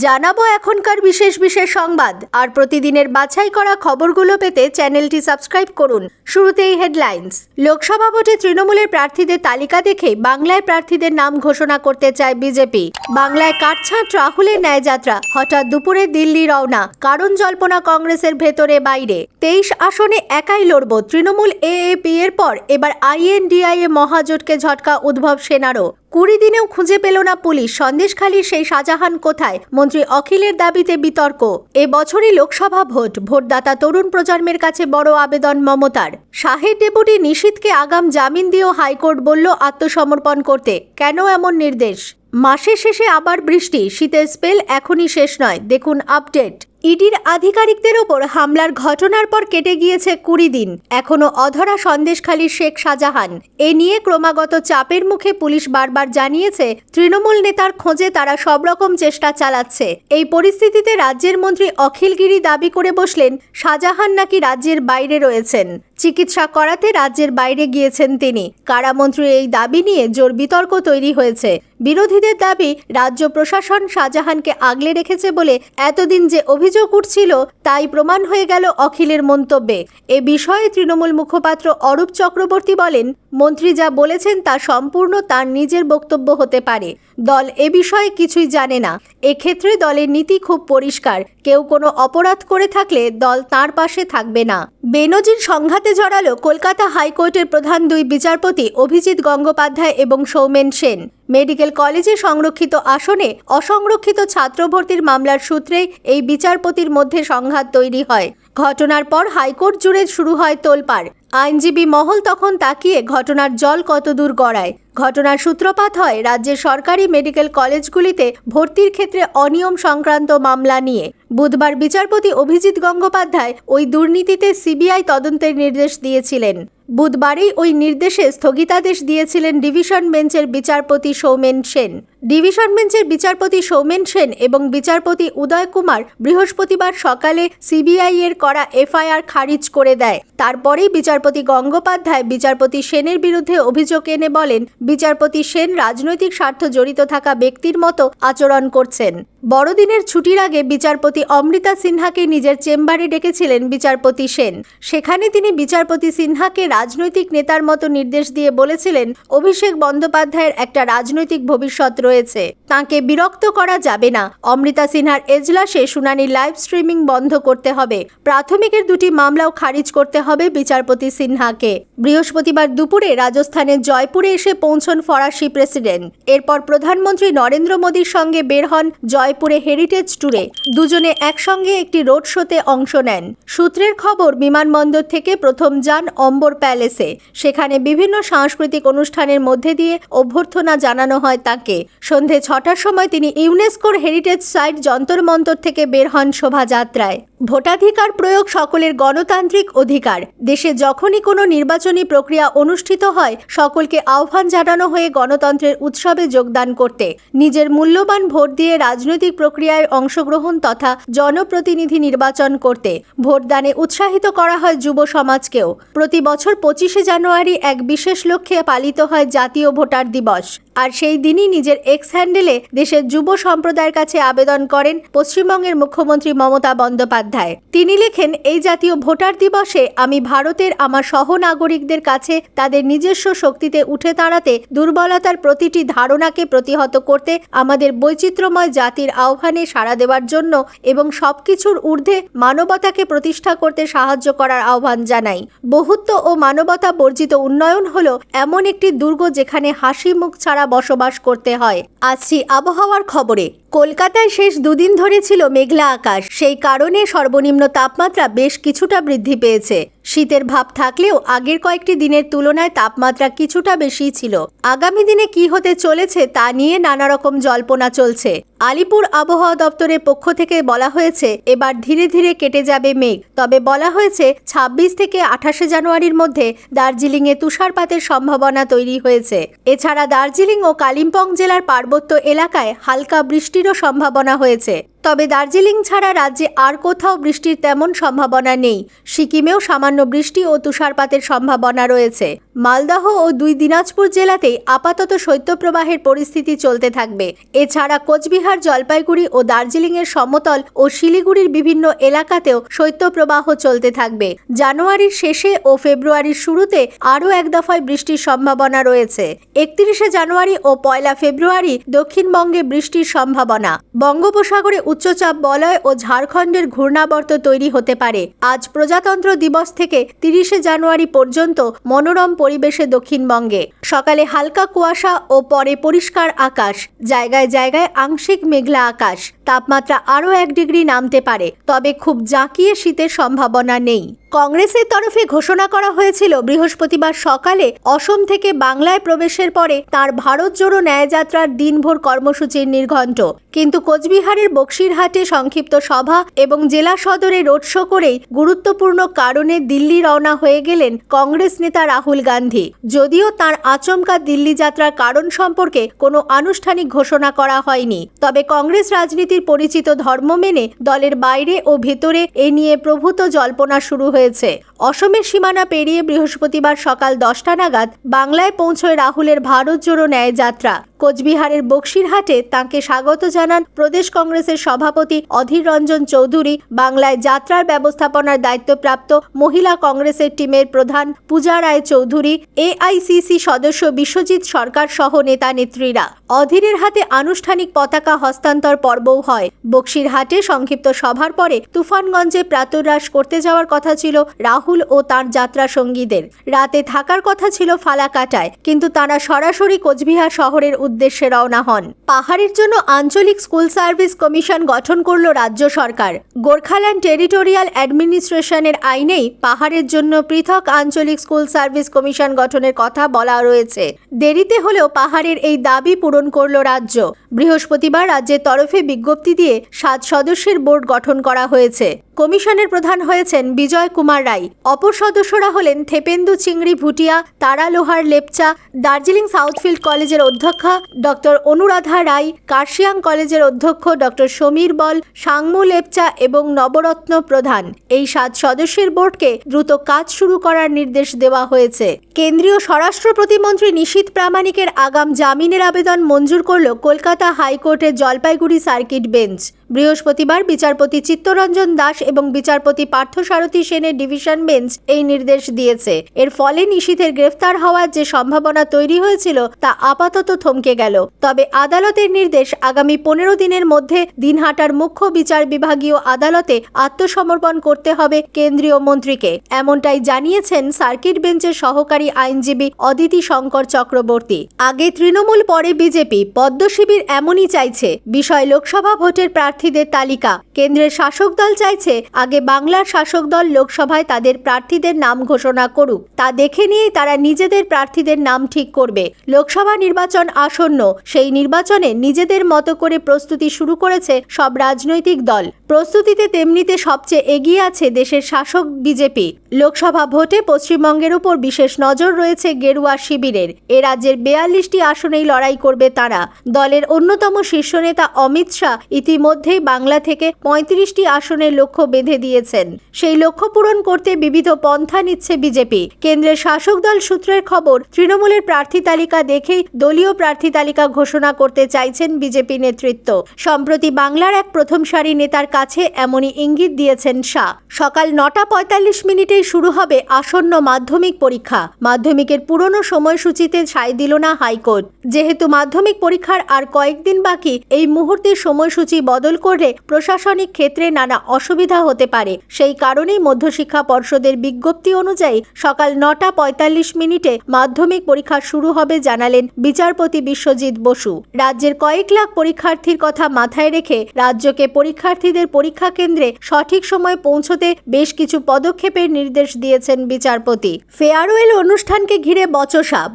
জানাবো এখনকার বিশেষ বিশেষ সংবাদ আর প্রতিদিনের বাছাই করা খবরগুলো পেতে চ্যানেলটি সাবস্ক্রাইব করুন। শুরুতেই হেডলাইন্স। লোকসভা ভোটে তৃণমূলের প্রার্থীদের তালিকা দেখে বাংলায় প্রার্থীদের নাম ঘোষণা করতে চায় বিজেপি। বাংলায় কাটছাঁট রাহুলের ন্যায়যাত্রা, হঠাৎ দুপুরে দিল্লি রওনা, কারণ জল্পনা কংগ্রেসের ভেতরে বাইরে। 23 আসনে একাই লড়ব তৃণমূল এএপি এর পর এবার আইএনডিআইএ মহাজোটকে ঝটকা উদ্ভব সেনারও। 20 দিনেও খুঁজে পেল না পুলিশ সন্দেশখালীর সেই শাহজাহান কোথায়, মন্ত্রী অখিলের দাবিতে বিতর্ক। এবছরই লোকসভা ভোটদাতা তরুণ প্রজন্মের কাছে বড় আবেদন মমতার। শাহের ডেপুটি নিশীথকে আগাম জামিন দিয়েও হাইকোর্ট বলল আত্মসমর্পণ করতে, কেন এমন নির্দেশ? মাসের শেষে আবার বৃষ্টি, শীতের স্পেল এখনই শেষ নয়, দেখুন আপডেট। ইডির আধিকারিকদের ওপর হামলার ঘটনার পর কেটে গিয়েছে 20 দিন, এখনো অধরা সন্দেশখালীর শেখ শাহজাহান। এ নিয়ে ক্রমাগত চাপের মুখে পুলিশ বারবার জানিয়েছে তৃণমূল নেতার খোঁজে তারা সব রকম চেষ্টা চালাচ্ছে। এই পরিস্থিতিতে রাজ্যের মন্ত্রী অখিল গিরি দাবি করে বসলেন শাহজাহান নাকি রাজ্যের বাইরে রয়েছেন, চিকিৎসা করাতে রাজ্যের বাইরে গিয়েছেন তিনি। কারামন্ত্রীর এই দাবি নিয়ে জোর বিতর্ক তৈরি হয়েছে। বিরোধীদের দাবি রাজ্য প্রশাসন শাহজাহানকে আগলে রেখেছে বলে এতদিন যে অভিযোগ উঠছিল তাই প্রমাণ হয়ে গেল অখিলের মন্তব্যে। এ বিষয়ে তৃণমূল মুখপাত্র অরূপ চক্রবর্তী বলেন, মন্ত্রী যা বলেছেন তা সম্পূর্ণ তার নিজের বক্তব্য হতে পারে, দল এ বিষয়ে কিছুই জানে না। এক্ষেত্রে দলের নীতি খুব পরিষ্কার, কেউ কোনো অপরাধ করে থাকলে দল তার পাশে থাকবে না। বেনজির সংঘাতে জড়ালো কলকাতা হাইকোর্টের প্রধান দুই বিচারপতি অভিজিৎ গঙ্গোপাধ্যায় এবং সৌমেন সেন। মেডিকেল কলেজে সংরক্ষিত আসনে অসংরক্ষিত ছাত্র ভর্তির মামলার সূত্রেই এই বিচারপতির মধ্যে সংঘাত তৈরি হয়। ঘটনার পর হাইকোর্ট জুড়ে শুরু হয় তোলপাড়। আইনজীবী মহল তখন তাকিয়ে ঘটনার জল কতদূর গড়ায়। ঘটনার সূত্রপাত হয় রাজ্যের সরকারি মেডিকেল কলেজগুলিতে ভর্তির ক্ষেত্রে অনিয়ম সংক্রান্ত মামলা নিয়ে। বুধবার বিচারপতি অভিজিৎ গঙ্গোপাধ্যায় ওই দুর্নীতিতে সিবিআই তদন্তের নির্দেশ দিয়েছিলেন। বুধবারই ওই নির্দেশে স্থগিতাদেশ দিয়েছিলেন ডিভিশন বেঞ্চের বিচারপতি সৌমেন সেন। ডিভিশন বেঞ্চের বিচারপতি সৌমেন সেন এবং বিচারপতি উদয় কুমার বৃহস্পতিবার সকালে সিবিআই এর করা এফআইআর খারিজ করে দেয়। তারপরেই বিচারপতি গঙ্গোপাধ্যায় বিচারপতি সেনের বিরুদ্ধে অভিযোগ এনে বলেন, বিচারপতি সেন রাজনৈতিক স্বার্থ জড়িত থাকা ব্যক্তির মতো আচরণ করছেন। বড়দিনের ছুটির আগে বিচারপতি অমৃতা সিনহাকে নিজের চেম্বারে ডেকেছিলেন বিচারপতি সেন। সেখানে তিনি বিচারপতি সিনহাকে রাজনৈতিক নেতার মতো নির্দেশ দিয়ে বলেছিলেন, অভিষেক বন্দ্যোপাধ্যায়ের একটা রাজনৈতিক ভবিষ্যৎ রয়েছে, তাঁকে বিরক্ত করা যাবে না। অমৃতা সিনহার এজলাসে শুনানি লাইভ স্ট্রিমিং বন্ধ করতে হবে। প্রাথমিকের দুটি মামলাও খারিজ করতে হবে বিচারপতি সিনহাকে। বৃহস্পতিবার দুপুরে রাজস্থানের জয়পুরে এসে পৌঁছন ফরাসি প্রেসিডেন্ট। এরপর প্রধানমন্ত্রী নরেন্দ্র মোদীর সঙ্গে বের হন জয়পুরে হেরিটেজ ট্যুরে। দুজনে একসঙ্গে একটি রোড শোতে অংশ নেন। সূত্রের খবর, বিমানবন্দর থেকে প্রথম যান অম্বর প্যালেসে। সেখানে বিভিন্ন সাংস্কৃতিক অনুষ্ঠানের মধ্যে দিয়ে অভ্যর্থনা জানানো হয় তাকে। সন্ধে 6টার সময় তিনি ইউনেস্কোর হেরিটেজ সাইট যন্তর মন্তর থেকে বের হন শোভাযাত্রায়। ভোটাধিকার প্রয়োগ সকলের গণতান্ত্রিক অধিকার। দেশে যখনই কোনো নির্বাচনী প্রক্রিয়া অনুষ্ঠিত হয় সকলকে আহ্বান জানানো হয়ে গণতন্ত্রের উৎসবে যোগদান করতে, নিজের মূল্যবান ভোট দিয়ে রাজনৈতিক প্রক্রিয়ায় অংশগ্রহণ তথা জনপ্রতিনিধি নির্বাচন করতে। ভোটদানে উৎসাহিত করা হয় যুব সমাজকেও। প্রতি বছর 25শে জানুয়ারি এক বিশেষ লক্ষ্যে পালিত হয় জাতীয় ভোটার দিবস। আর সেই দিনই নিজের এক্স হ্যান্ডেলে দেশের যুব সম্প্রদায়ের কাছে আবেদন করেন পশ্চিমবঙ্গের মুখ্যমন্ত্রী মমতা বন্দ্যোপাধ্যায়। তিনি লেখেন, এই জাতীয় ভোটার দিবসে আমি ভারতের আমার সহনাগরিকদের কাছে তাদের নিজস্ব শক্তিতে উঠে দাঁড়াতে, দুর্বলতার প্রতিটি ধারণাকে প্রতিহত করতে, আমাদের বৈচিত্র্যময় জাতির আহ্বানে সাড়া দেওয়ার জন্য এবং সবকিছুর ঊর্ধ্বে মানবতাকে প্রতিষ্ঠা করতে সাহায্য করার আহ্বান জানাই। বহুত্ব ও মানবতা বর্জিত উন্নয়ন হলো এমন একটি দুর্গ যেখানে হাসি মুখ ছাড়া বসবাস করতে হয়। আসছি আবহাওয়ার খবরে। কলকাতায় শেষ দুদিন ধরে ছিল মেঘলা আকাশ, সেই কারণে সর্বনিম্ন তাপমাত্রা বেশ কিছুটা বৃদ্ধি পেয়েছে। শীতের ভাব থাকলেও আগের কয়েকটি দিনের তুলনায় তাপমাত্রা কিছুটা বেশি ছিল। আগামী দিনে কি হতে চলেছে তা নিয়ে নানা রকম জল্পনা চলছে। আলিপুর আবহাওয়া দপ্তরের পক্ষ থেকে বলা হয়েছে এবার ধীরে ধীরে কেটে যাবে মেঘ। তবে বলা হয়েছে 26 থেকে 28শে জানুয়ারির মধ্যে দার্জিলিংয়ে তুষারপাতের সম্ভাবনা তৈরি হয়েছে। এছাড়া দার্জিলিং ও কালিম্পং জেলার পার্বত্য এলাকায় হালকা বৃষ্টিরও সম্ভাবনা হয়েছে। তবে দার্জিলিং ছাড়া রাজ্যে আর কোথাও বৃষ্টির তেমন সম্ভাবনা নেই। সিকিমেও সামান্য বৃষ্টি ও তুষারপাতের সম্ভাবনা রয়েছে। মালদহ ও 2 দিনাজপুর জেলাতেই আপাতত শৈত্যপ্রবাহের পরিস্থিতি চলতে থাকবে। এছাড়া কোচবিহার, জলপাইগুড়ি ও দার্জিলিংয়ের সমতল ও শিলিগুড়ির বিভিন্ন এলাকাতেও শৈত্যপ্রবাহ চলতে থাকবে। জানুয়ারির শেষে ও ফেব্রুয়ারির শুরুতে আরও এক দফায় বৃষ্টির সম্ভাবনা রয়েছে। 31শে জানুয়ারি ও 1 ফেব্রুয়ারি দক্ষিণবঙ্গে বৃষ্টির সম্ভাবনা। বঙ্গোপসাগরে উচ্চচাপ বলয় ও ঝাড়খণ্ডের ঘূর্ণাবর্ত তৈরি হতে পারে। আজ প্রজাতন্ত্র দিবস থেকে 30শে জানুয়ারি পর্যন্ত মনোরম পরিবেশে দক্ষিণবঙ্গে। সকালে হালকা কুয়াশা ও পরে পরিষ্কার আকাশ, জায়গায় জায়গায় আংশিক মেঘলা আকাশ। তাপমাত্রা আরও 1 ডিগ্রি নামতে পারে, তবে খুব জাঁকিয়ে শীতের সম্ভাবনা নেই। কংগ্রেসের তরফে ঘোষণা করা হয়েছিল বৃহস্পতিবার সকালে অসম থেকে বাংলায় প্রবেশের পরে তার ভারত জোড়ো ন্যায়যাত্রার দিনভর কর্মসূচির নির্ঘণ্ট। কিন্তু কোচবিহারের বক্সিরহাটে সংক্ষিপ্ত সভা এবং জেলা সদরে রোড শো করেই গুরুত্বপূর্ণ কারণে দিল্লি রওনা হয়ে গেলেন কংগ্রেস নেতা রাহুল গান্ধী। যদিও তার আচমকা দিল্লি যাত্রার কারণ সম্পর্কে কোনো আনুষ্ঠানিক ঘোষণা করা হয়নি, তবে কংগ্রেস রাজনীতির পরিচিত ধর্ম মেনে দলের বাইরে ও ভেতরে এ নিয়ে প্রভূত জল্পনা শুরু হয়েছে। অসমের সীমানা পেরিয়ে বৃহস্পতিবার সকাল 10টা নাগাদ বাংলায় পৌঁছয় রাহুলের ভারত জোড়ো ন্যায়যাত্রা। কোচবিহারের বক্সিরহাটে তাঁকে স্বাগত জানান প্রদেশ কংগ্রেসের সভাপতি অধীর রঞ্জন চৌধুরী, বাংলায় যাত্রার ব্যবস্থাপনার দায়িত্বপ্রাপ্ত মহিলা কংগ্রেসের টিমের প্রধান পূজা রায় চৌধুরী, এআইসিসি সদস্য বিশ্বজিৎ সরকার সহ নেতা নেত্রীরা। অধীরের হাতে আনুষ্ঠানিক পতাকা হস্তান্তর পর্বও হয়। বক্সিরহাটে সংক্ষিপ্ত সভার পরে তুফানগঞ্জে প্রাতরাশ করতে যাওয়ার কথা ছিল রাহুল ও তার যাত্রা সঙ্গীদের। রাতে থাকার কথা ছিল ফালাকাটায়, কিন্তু তারা সরাসরি কোচবিহার শহরের উদ্দেশ্যে রওনা হন। পাহাড়ের জন্য আঞ্চলিক স্কুল সার্ভিস কমিশন গঠন করল রাজ্য সরকার। গোর্খাল্যান্ড টেরিটোরিয়াল অ্যাডমিনিস্ট্রেশনের আইনেই পাহাড়ের জন্য পৃথক আঞ্চলিক স্কুল সার্ভিস কমিশন গঠনের কথা বলা রয়েছে। দেরিতে হলেও পাহাড়ের এই দাবি পূরণ করল রাজ্য। বৃহস্পতিবার রাজ্যের তরফে বিজ্ঞপ্তি দিয়ে 7 সদস্যের বোর্ড গঠন করা হয়েছে। কমিশনের প্রধান হয়েছেন বিজয় কুমার রায়। অপর সদস্যরা হলেন থেপেন্দু চিংড়ি ভুটিয়া, তারা লোহার লেপচা, দার্জিলিং সাউথফিল্ড কলেজের অধ্যক্ষা ডক্টর অনুরাধা রায়, কার্শিয়াং কলেজের অধ্যক্ষ ডক্টর সমীর বল, সাংমু লেপচা এবং নবরত্ন প্রধান। এই 7 সদস্যের বোর্ডকে দ্রুত কাজ শুরু করার নির্দেশ দেওয়া হয়েছে। কেন্দ্রীয় স্বরাষ্ট্র প্রতিমন্ত্রী নিশীথ প্রামাণিকের আগাম জামিনের আবেদন মঞ্জুর করল কলকাতা হাইকোর্টের জলপাইগুড়ি সার্কিট বেঞ্চ। বৃহস্পতিবার বিচারপতি চিত্তরঞ্জন দাস এবং বিচারপতি পার্থসারথী সেনের ডিভিশন বেঞ্চ এই নির্দেশ দিয়েছে। এর ফলে নিশীথের গ্রেফতার হওয়ার যে সম্ভাবনা তৈরি হয়েছিল তা আপাতত থমকে গেল। তবে আদালতের নির্দেশ, আগামী 15 দিনের মধ্যে দিনহাটার মুখ্য বিচার বিভাগীয় আদালতে আত্মসমর্পণ করতে হবে কেন্দ্রীয় মন্ত্রীকে। এমনটাই জানিয়েছেন সার্কিট বেঞ্চের সহকারী আইনজীবী অদিতি শঙ্কর চক্রবর্তী। আগে তৃণমূল, পরে বিজেপি, পদ্মশিবির এমনই চাইছে। বিষয় লোকসভা ভোটের প্রার্থীদের তালিকা। কেন্দ্রের শাসক দল চাইছে আগে বাংলার শাসক দল লোকসভায় তাদের প্রার্থীদের নাম ঘোষণা করুক, তা দেখে নিয়েই তারা নিজেদের প্রার্থীদের নাম ঠিক করবে। লোকসভা নির্বাচন আসন্ন, সেই নির্বাচনে নিজেদের মতো করে প্রস্তুতি শুরু করেছে সব রাজনৈতিক দল। প্রস্তুতিতে তেমনিতে সবচেয়ে এগিয়ে আছে দেশের শাসক বিজেপি। লোকসভা ভোটে পশ্চিমবঙ্গের উপর বিশেষ নজর রয়েছে গেরুয়া শিবিরের। এ রাজ্যের 42টি আসনেই লড়াই করবে তারা। দলের অন্যতম শীর্ষ নেতা অমিত শাহ ইতিমধ্যেই বাংলা থেকে 35টি আসনের লক্ষ্য বেঁধে দিয়েছেন। সেই লক্ষ্য পূরণ করতে বিবিধ পন্থা নিচ্ছে বিজেপি। কেন্দ্রের শাসক দল সূত্রের খবর, তৃণমূলের প্রার্থী তালিকা দেখেই দলীয় প্রার্থী তালিকা ঘোষণা করতে চাইছেন বিজেপি নেতৃত্ব। সম্প্রতি বাংলার এক প্রথম সারি নেতার কাছে এমনই ইঙ্গিত দিয়েছেন শাহ। সকাল 9:45 মিনিটেই শুরু হবে আসন্ন মাধ্যমিক পরীক্ষা। মাধ্যমিকের পুরনো সময়সূচিতে সায় দিল না হাইকোর্ট। যেহেতু মাধ্যমিক পরীক্ষার আর কয়েকদিন বাকি, এই মুহূর্তে সময়সূচি বদল করলে প্রশাসনিক ক্ষেত্রে নানা অসুবিধা হতে পারে। সেই কারণেই মধ্যশিক্ষা পর্ষদের বিজ্ঞপ্তি অনুযায়ী সকাল 9:45 মিনিটে মাধ্যমিক পরীক্ষা শুরু হবে জানালেন বিচারপতি বিশ্বজিৎ বসু। রাজ্যের কয়েক লাখ পরীক্ষার্থীর কথা মাথায় রেখে রাজ্যকে পরীক্ষার্থীদের পরীক্ষা কেন্দ্রে সঠিক সময়ে পৌঁছতে বেশ কিছু পদক্ষেপের নির্দেশ দিয়েছেন বিচারপতি। ফেয়ারওয়েল অনুষ্ঠানকে ঘিরে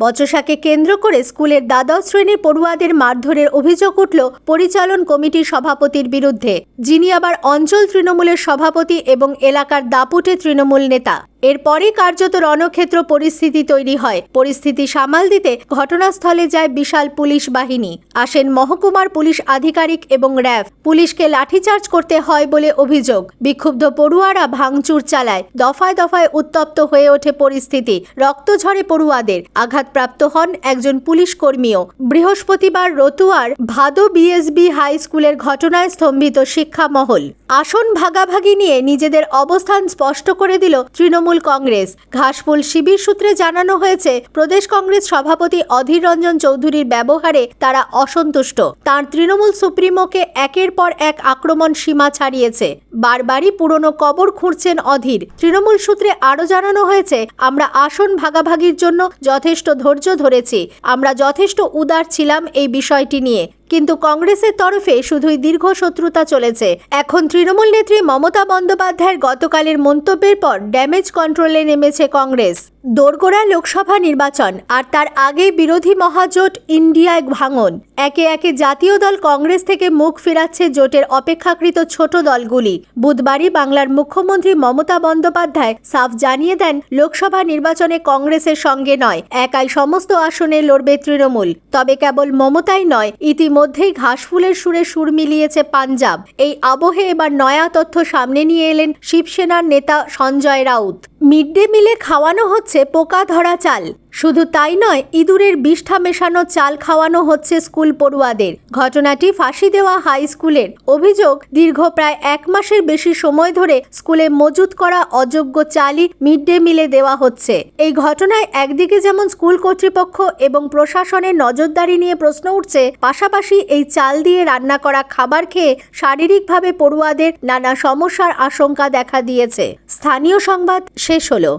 বচসাকে কেন্দ্র করে স্কুলের দ্বাদশ শ্রেণীর পড়ুয়াদের মারধরের অভিযোগ উঠল পরিচালন কমিটির সভাপতির বিরুদ্ধে, যিনি আবার অঞ্চল তৃণমূলের সভাপতি এবং এলাকার দাপুটে তৃণমূল নেতা। এরপরই কার্যত রণক্ষেত্র পরিস্থিতি তৈরি হয়। পরিস্থিতি সামাল দিতে ঘটনাস্থলে যায় বিশাল পুলিশ বাহিনী। আসেন মহকুমার পুলিশ আধিকারিক এবং র্যাব। পুলিশকে লাঠিচার্জ করতে হয় বলে অভিযোগ। বিক্ষুব্ধ পড়ুয়ারা ভাঙচুর চালায়। দফায় দফায় উত্তপ্ত হয়ে ওঠে পরিস্থিতি। রক্ত ঝরে পড়ুয়াদের। আঘাতপ্রাপ্ত হন একজন পুলিশ কর্মীও। বৃহস্পতিবার রতুয়ার ভাদো বিএসবি হাই স্কুলের ঘটনায় স্তম্ভিত শিক্ষা মহল। আসন ভাগাভাগি নিয়ে নিজেদের অবস্থান স্পষ্ট করে দিল তৃণমূল কংগ্রেস। ঘাসফুল শিবির সূত্রে জানানো হয়েছে, প্রদেশ কংগ্রেস সভাপতি অধীর রঞ্জন চৌধুরীর ব্যবহারে তারা অসন্তুষ্ট। তাঁর তৃণমূল সুপ্রিমোকে একের পর এক আক্রমণ সীমা ছাড়িয়েছে। বারবারই পুরনো কবর খুঁড়ছেন অধীর। তৃণমূল সূত্রে আরও জানানো হয়েছে, আমরা আসন ভাগাভাগির জন্য যথেষ্ট ধৈর্য ধরেছি। আমরা যথেষ্ট উদার ছিলাম এই বিষয়টি নিয়ে, কিন্তু কংগ্রেসের তরফে শুধুই দীর্ঘ শত্রুতা চলেছে। এখন তৃণমূল নেত্রী মমতা বন্দ্যোপাধ্যায়ের গতকালের মন্তব্যের পর ড্যামেজ কন্ট্রোলে নেমেছে কংগ্রেস। দোরগোড়া লোকসভা নির্বাচন আর তার আগে বিরোধী মহাজোট ইন্ডিয়ায় ভাঙন। একে একে জাতীয় দল কংগ্রেস থেকে মুখ ফিরাচ্ছে জোটের অপেক্ষাকৃত ছোট দলগুলি। বুধবারই বাংলার মুখ্যমন্ত্রী মমতা বন্দ্যোপাধ্যায় সাফ জানিয়ে দেন, লোকসভা নির্বাচনে কংগ্রেসের সঙ্গে নয়, একাই সমস্ত আসনে লড়বে তৃণমূল। তবে কেবল মমতাই নয়, ইতিমধ্যেই ঘাসফুলের সুরে সুর মিলিয়েছে পাঞ্জাব। এই আবহে এবার নয়া তথ্য সামনে নিয়ে এলেন শিবসেনার নেতা সঞ্জয় রাউত। মিড ডে মিলে খাওয়ানো হচ্ছে পোকা ধরা চাল। শুধু তাই নয়, ইঁদুরের বিষ্ঠা মেশানো চাল খাওয়ানো হচ্ছে স্কুল পড়ুয়াদের। ঘটনাটি ফাঁসি দেওয়া হাই স্কুলের। অভিযোগ, দীর্ঘ প্রায় 1 মাসের বেশি সময় ধরে স্কুলে মজুত করা অযোগ্য চালই মিড ডে মিলে দেওয়া হচ্ছে। এই ঘটনায় একদিকে যেমন স্কুল কর্তৃপক্ষ এবং প্রশাসনের নজরদারি নিয়ে প্রশ্ন উঠছে, পাশাপাশি এই চাল দিয়ে রান্না করা খাবার খেয়ে শারীরিকভাবে পড়ুয়াদের নানা সমস্যার আশঙ্কা দেখা দিয়েছে। স্থানীয় সংবাদ শেষ হলো।